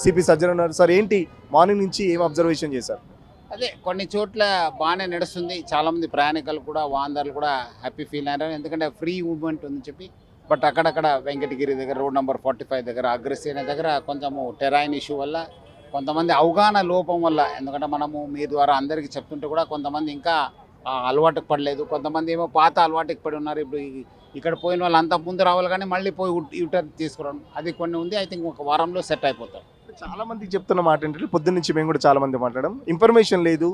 CP Sajjan ఉన్నారు. Sir ఏంటి morning నుంచి ఏం అబ్జర్వేషన్ చేశారు? అదే కొన్ని చోట్ల బాగానే నడుస్తుంది. చాలామంది ప్రయాణికులు కూడా వాహనదారులు కూడా హ్యాపీ ఫీల్ అయ్యారు. ఎందుకంటే ఫ్రీ మూవ్మెంట్ ఉందని చెప్పి. బట్ అక్కడక్కడ వెంకటగిరి దగ్గర రోడ్ నెంబర్ 45 దగ్గర అగ్రసేన దగ్గర కొంచెము టెరైన్ ఇష్యూ వల్ల కొంతమంది అవగాహన లోపం వల్ల, ఎందుకంటే మనము మీ ద్వారా అందరికీ చెప్తుంటే కూడా కొంతమంది ఇంకా అలవాటుకు పడలేదు. కొంతమంది ఏమో పాత అలవాటుకి పడి ఉన్నారు. ఇప్పుడు ఇక్కడ పోయిన వాళ్ళు అంత ముందు రావాలి కానీ మళ్ళీ పోయి యూటర్న్ తీసుకురావడం అది కొన్ని ఉంది. ఐ థింక్ ఒక వారంలో సెట్ అయిపోతారు. చాలా మంది చెప్తున్న మాట ఏంటంటే పొద్దున్న నుంచి మేము కూడా చాలా మంది మాట్లాడడం ఇన్ఫర్మేషన్ లేదు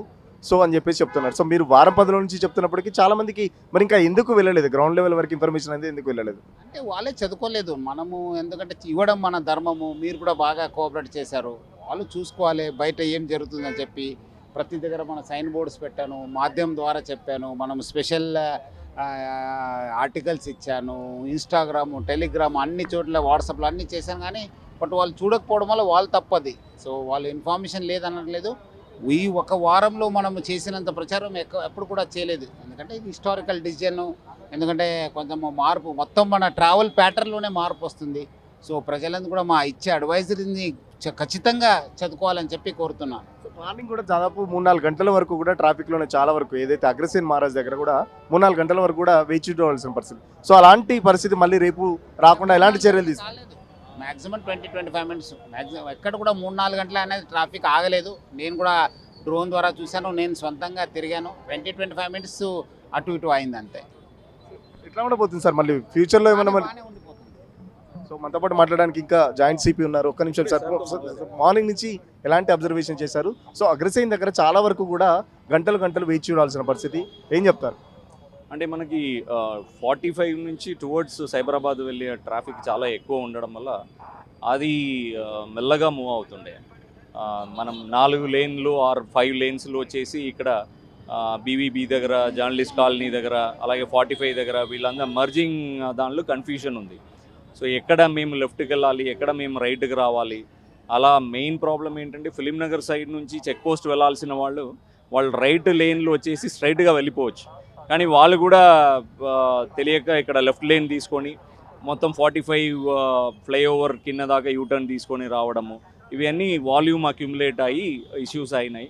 సో అని చెప్పేసి చెప్తున్నారు. సో మీరు వారం 10 రోజుల నుంచి చెప్తున్నప్పటికీ చాలా మందికి మరి ఇంకా ఎందుకు వెళ్ళలేదు, గ్రౌండ్ లెవెల్ వరకు ఇన్ఫర్మేషన్ అనేది ఎందుకు వెళ్ళలేదు? అంటే వాళ్ళే చదువుకోలేదు. మనము ఎందుకంటే ఇవ్వడం మన ధర్మము. మీరు కూడా బాగా కోఆపరేట్ చేశారు. వాళ్ళు చూసుకోవాలి బయట ఏం జరుగుతుందని చెప్పి. ప్రతి దగ్గర మన సైన్ బోర్డ్స్ పెట్టాను, మాధ్యమం ద్వారా చెప్పాను, మనం స్పెషల్ ఆర్టికల్స్ ఇచ్చాను, ఇన్స్టాగ్రామ్, టెలిగ్రామ్ అన్ని చోట్ల వాట్సాప్లో అన్నీ చేశాను. కానీ బట్ వాళ్ళు చూడకపోవడం వల్ల వాళ్ళు తప్పది. సో వాళ్ళు ఇన్ఫర్మేషన్ లేదనట్లేదు. ఈ ఒక వారంలో మనం చేసినంత ప్రచారం ఎప్పుడు కూడా చేయలేదు. ఎందుకంటే ఇది హిస్టారికల్ డిసిజన్. ఎందుకంటే కొంచెం మార్పు మొత్తం మన ట్రావెల్ ప్యాటర్న్లోనే మార్పు వస్తుంది. సో ప్రజలందరూ కూడా మా ఇచ్చే అడ్వైజరీని ఖచ్చితంగా చదువుకోవాలని చెప్పి కోరుతున్నాను. మార్నింగ్ కూడా దాదాపు 3-4 గంటల వరకు కూడా ట్రాఫిక్లోనే చాలా వరకు ఏదైతే అగ్రసేన్ మహారాజ్ దగ్గర కూడా 3-4 గంటల వరకు కూడా వేచి చూడవలసిన పరిస్థితి. సో అలాంటి పరిస్థితి మళ్ళీ రేపు రాకుండా ఎలాంటి చర్యలు తీసుకోవాలి? Maximum 20-25 minutes maximum. ఎక్కడ కూడా 3-4 గంటల అనేది ట్రాఫిక్ ఆగలేదు. నేను కూడా డ్రోన్ ద్వారా చూశాను, నేను సొంతంగా తిరిగాను. 20-25 మినిట్స్ అటు ఇటు అయింది అంతే. ఎట్లా ఉండబోతుంది సార్ మళ్ళీ ఫ్యూచర్లో ఏమన్నా? బాగానే ఉండిపోతుంది. సో మనతో పాటు మాట్లాడడానికి ఇంకా జాయింట్ సిపి ఉన్నారు. ఒక్క నిమిషం సార్. మార్నింగ్ నుంచి ఎలాంటి అబ్జర్వేషన్ చేశారు? సో అగ్రసేన్ దగ్గర చాలా వరకు కూడా గంటలు వేచి చూడాల్సిన పరిస్థితి, ఏం చెప్తారు? అంటే మనకి 45 నుంచి టువర్డ్స్ సైబరాబాద్ వెళ్ళే ట్రాఫిక్ చాలా ఎక్కువ ఉండడం వల్ల అది మెల్లగా మూవ్ అవుతుండే. మనం 4 లేన్లు ఆర్ 5 లేన్స్లో వచ్చేసి ఇక్కడ బీవీబీ దగ్గర, జర్నలిస్ట్ కాలనీ దగ్గర, అలాగే 45 దగ్గర వీళ్ళందరూ మర్జింగ్ దానిలో కన్ఫ్యూజన్ ఉంది. సో ఎక్కడ మేము లెఫ్ట్కి వెళ్ళాలి, ఎక్కడ మేము రైట్కి రావాలి, అలా మెయిన్ ప్రాబ్లం ఏంటంటే ఫిలిం నగర్ సైడ్ నుంచి చెక్ పోస్ట్ వెళ్ళాల్సిన వాళ్ళు రైట్ లేన్లో వచ్చేసి స్ట్రైట్గా వెళ్ళిపోవచ్చు. కానీ వాళ్ళు కూడా తెలియక ఇక్కడ లెఫ్ట్ లేన్ తీసుకొని మొత్తం 45 ఫ్లైఓవర్ కింద దాకా యూటర్న్ తీసుకొని రావడము, ఇవన్నీ వాల్యూమ్ అక్యుములేట్ అయ్యి ఇష్యూస్ అయినాయి.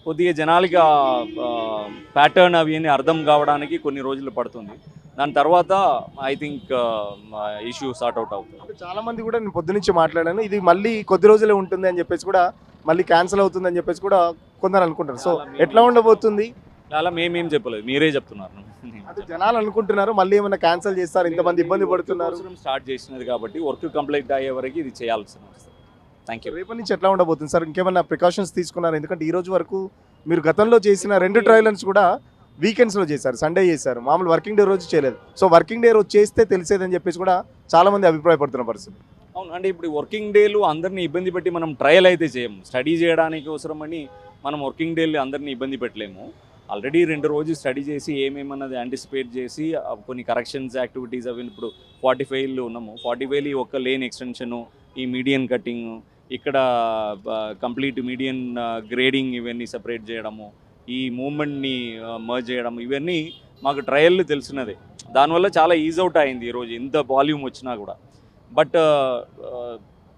కొద్దిగా జనాలకి ప్యాటర్న్ అవి అని అర్థం కావడానికి కొన్ని రోజులు పడుతుంది. దాని తర్వాత I think issue sort out అవుతుంది. చాలా మంది కూడా నేను పొద్దు నుంచి మాట్లాడాను, ఇది మళ్ళీ కొద్ది రోజులే ఉంటుంది అని చెప్పేసి కూడా, మళ్ళీ క్యాన్సిల్ అవుతుంది అని చెప్పేసి కూడా కొందరు అనుకుంటారు. సో ఎట్లా ఉండబోతుంది? అలా మేమేం చెప్పలేదు, మీరే చెప్తున్నారు. అది జనాలు అనుకుంటున్నారు మళ్ళీ ఏమైనా క్యాన్సిల్ చేస్తారు, ఇంతమంది ఇబ్బంది పడుతున్నారు. స్టార్ట్ చేసినది కాబట్టి వర్క్ కంప్లీట్ అయ్యే వరకు ఇది చేయాల్సిన అవసరం. Thank you. రేపటి నుంచి ఎట్లా ఉండబోతుంది సార్? ఇంకేమైనా ప్రికాషన్స్ తీసుకున్నారు? ఎందుకంటే ఈ రోజు వరకు మీరు గతంలో చేసిన 2 ట్రయల్ రన్స్ కూడా వీకెండ్స్లో చేశారు, సండే చేశారు, మామూలు వర్కింగ్ డే రోజు చేయలేదు. సో వర్కింగ్ డే రోజు చేస్తే తెలిసేదని చెప్పేసి కూడా చాలా మంది అభిప్రాయపడుతున్న పరిస్థితి. అవును, అంటే ఇప్పుడు వర్కింగ్ డేలు అందరినీ ఇబ్బంది పెట్టి మనం ట్రయల్ అయితే చేయము. స్టడీ చేయడానికి అవసరమని మనం వర్కింగ్ డేలు అందరినీ ఇబ్బంది పెట్టలేము. ఆల్రెడీ 2 రోజులు స్టడీ చేసి ఏమేమన్నది యాంటిసిపేట్ చేసి కొన్ని కరెక్షన్స్ యాక్టివిటీస్ అవి ఇప్పుడు 45లో ఉన్నాము. 45 ఈ ఒక్క లేన్ ఎక్స్టెన్షను, ఈ మీడియన్ కట్టింగ్, ఇక్కడ కంప్లీట్ మీడియన్ గ్రేడింగ్ ఇవన్నీ సెపరేట్ చేయడము, ఈ మూమెంట్ని మర్జ్ చేయడం, ఇవన్నీ మాకు ట్రయల్ తెలిసినదే. దానివల్ల చాలా ఈజ్ అవుట్ అయింది ఈరోజు ఎంత వాల్యూమ్ వచ్చినా కూడా. బట్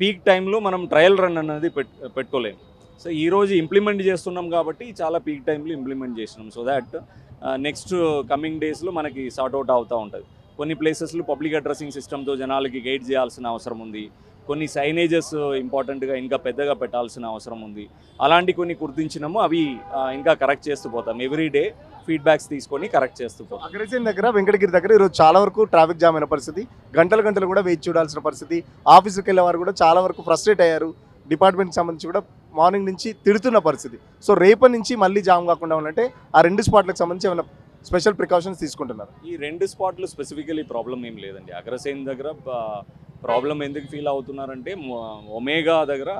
పీక్ టైంలో మనం ట్రయల్ రన్ అన్నది పెట్టుకోలేము. సో ఈరోజు ఇంప్లిమెంట్ చేస్తున్నాం కాబట్టి చాలా పీక్ టైంలో ఇంప్లిమెంట్ చేసినాం. సో దాట్ నెక్స్ట్ కమింగ్ డేస్లో మనకి సార్ట్అవుట్ అవుతూ ఉంటుంది. కొన్ని ప్లేసెస్లో పబ్లిక్ అడ్రస్సింగ్ సిస్టమ్తో జనాలకి గైడ్ చేయాల్సిన అవసరం ఉంది. కొన్ని సైనేజెస్ ఇంపార్టెంట్గా ఇంకా పెద్దగా పెట్టాల్సిన అవసరం ఉంది. అలాంటి కొన్ని గుర్తించినాము, అవి ఇంకా కరెక్ట్ చేస్తూ పోతాం. ఎవ్రీడే ఫీడ్బ్యాక్స్ తీసుకొని కరెక్ట్ చేస్తూ పోతాం. అగ్రసేన్ దగ్గర, వెంకటగిరి దగ్గర ఈరోజు చాలా వరకు ట్రాఫిక్ జామ్ అయిన పరిస్థితి, గంటలు కూడా వేచి చూడాల్సిన పరిస్థితి. ఆఫీసుకి వెళ్ళే వారు కూడా చాలా వరకు ఫ్రస్ట్రేట్ అయ్యారు. డిపార్ట్మెంట్కి సంబంధించి కూడా మార్నింగ్ నుంచి తిడుతున్న పరిస్థితి. సో రేపటి నుంచి మళ్ళీ జామ్ కాకుండా ఉండాలంటే ఆ 2 స్పాట్లకు సంబంధించి ఏమైనా స్పెషల్ ప్రికాషన్స్ తీసుకుంటున్నారు? ఈ 2 స్పాట్లు స్పెసిఫికలీ ప్రాబ్లం ఏం లేదండి. అగ్రసేన్ దగ్గర ప్రాబ్లం ఎందుకు ఫీల్ అవుతున్నారంటే ఒమేగా దగ్గర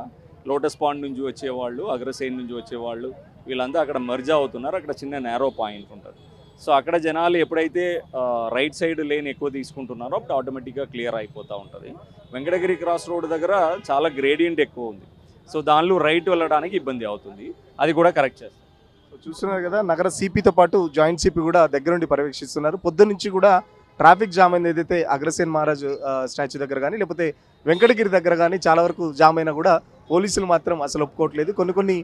లోటస్ పాండ్ నుంచి వచ్చేవాళ్ళు, అగ్రసేన్ నుంచి వచ్చేవాళ్ళు వీళ్ళంతా అక్కడ మర్జ్ అవుతున్నారు. అక్కడ చిన్న నేరో పాయింట్ ఉంటుంది. సో అక్కడ జనాలు ఎప్పుడైతే రైట్ సైడ్ లేన్ ఎక్కువ తీసుకుంటున్నారో అప్పుడు ఆటోమేటిక్గా క్లియర్ అయిపోతూ ఉంటుంది. వెంకటగిరి క్రాస్ రోడ్ దగ్గర చాలా గ్రేడియంట్ ఎక్కువ ఉంది. సో దానిలో రైట్ వెళ్ళడానికి ఇబ్బంది అవుతుంది. అది కూడా కరెక్ట్ చేస్తాం. సో చూస్తున్నారు కదా, నగర సిపితో పాటు జాయింట్ సిపి కూడా దగ్గర నుండి పర్యవేక్షిస్తున్నారు. పొద్దు నుంచి కూడా ట్రాఫిక్ జామ్ అయింది ఏదైతే అగ్రసేన్ మహారాజ్ స్టాచ్యూ దగ్గర కానీ లేకపోతే వెంకటగిరి దగ్గర కానీ చాలా వరకు జామ్ అయినా కూడా పోలీసులు మాత్రం అసలు ఒప్పుకోవట్లేదు. కొన్ని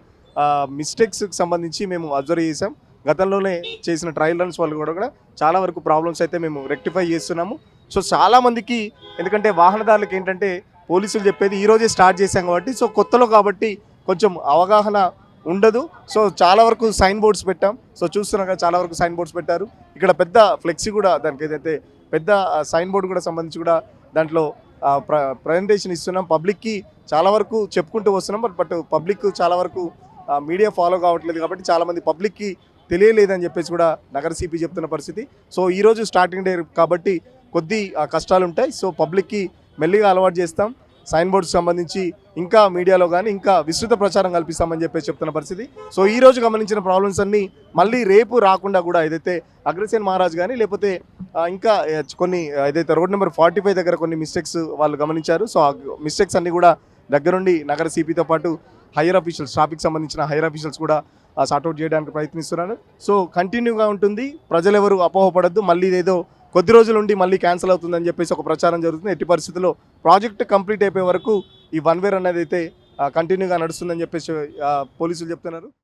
మిస్టేక్స్కి సంబంధించి మేము అబ్జర్వ్ చేసాం. గతంలోనే చేసిన ట్రయల్ రన్స్ వల్ల కూడా చాలా వరకు ప్రాబ్లమ్స్ అయితే మేము రెక్టిఫై చేస్తున్నాము. సో చాలామందికి, ఎందుకంటే వాహనదారులకు ఏంటంటే పోలీసులు చెప్పేది ఈరోజే స్టార్ట్ చేశాం కాబట్టి, సో కొత్తలో కాబట్టి కొంచెం అవగాహన ఉండదు. సో చాలా వరకు సైన్ బోర్డ్స్ పెట్టాం. సో చూస్తున్నాక చాలా వరకు సైన్ బోర్డ్స్ పెట్టారు. ఇక్కడ పెద్ద ఫ్లెక్సీ కూడా, దానికి ఏదైతే పెద్ద సైన్ బోర్డు కూడా సంబంధించి కూడా దాంట్లో ప్రజెంటేషన్ ఇస్తున్నాం. పబ్లిక్కి చాలా వరకు చెప్పుకుంటూ వస్తున్నాం. బట్ పబ్లిక్ చాలా వరకు మీడియా ఫాలో కావట్లేదు కాబట్టి చాలామంది పబ్లిక్కి తెలియలేదని చెప్పేసి కూడా నగర సిపి చెప్తున్న పరిస్థితి. సో ఈరోజు స్టార్టింగ్ డే కాబట్టి కొద్ది కష్టాలు ఉంటాయి. సో పబ్లిక్కి మెల్లిగా అలవాటు చేస్తాం. సైన్ బోర్డ్స్ సంబంధించి ఇంకా మీడియాలో కానీ ఇంకా విస్తృత ప్రచారం కల్పిస్తామని చెప్పేసి చెప్తున్న పరిస్థితి. సో ఈ రోజు గమనించిన ప్రాబ్లమ్స్ అన్నీ మళ్ళీ రేపు రాకుండా కూడా, ఏదైతే అగ్రసేన్ మహారాజ్ కానీ లేకపోతే ఇంకా కొన్ని ఏదైతే రోడ్ నెంబర్ 45 దగ్గర కొన్ని మిస్టేక్స్ వాళ్ళు గమనించారు. సో ఆ మిస్టేక్స్ అన్నీ కూడా దగ్గరుండి నగర సిపితో పాటు హైయర్ అఫీషియల్స్, ట్రాఫిక్ సంబంధించిన హైయర్ అఫీషియల్స్ కూడా సార్ట్అవుట్ చేయడానికి ప్రయత్నిస్తున్నాను. సో కంటిన్యూగా ఉంటుంది. ప్రజలు ఎవరు అపోహపడద్దు, మళ్ళీ ఇదేదో కొద్ది రోజులు ఉండి మళ్ళీ క్యాన్సిల్ అవుతుందని చెప్పేసి ఒక ప్రచారం జరుగుతుంది. ఎట్టి పరిస్థితుల్లో ప్రాజెక్ట్ కంప్లీట్ అయిపోయే వరకు ఈ 1 వే రన్ అనేది అయితే కంటిన్యూగా నడుస్తుందని చెప్పేసి పోలీసులు చెప్తున్నారు.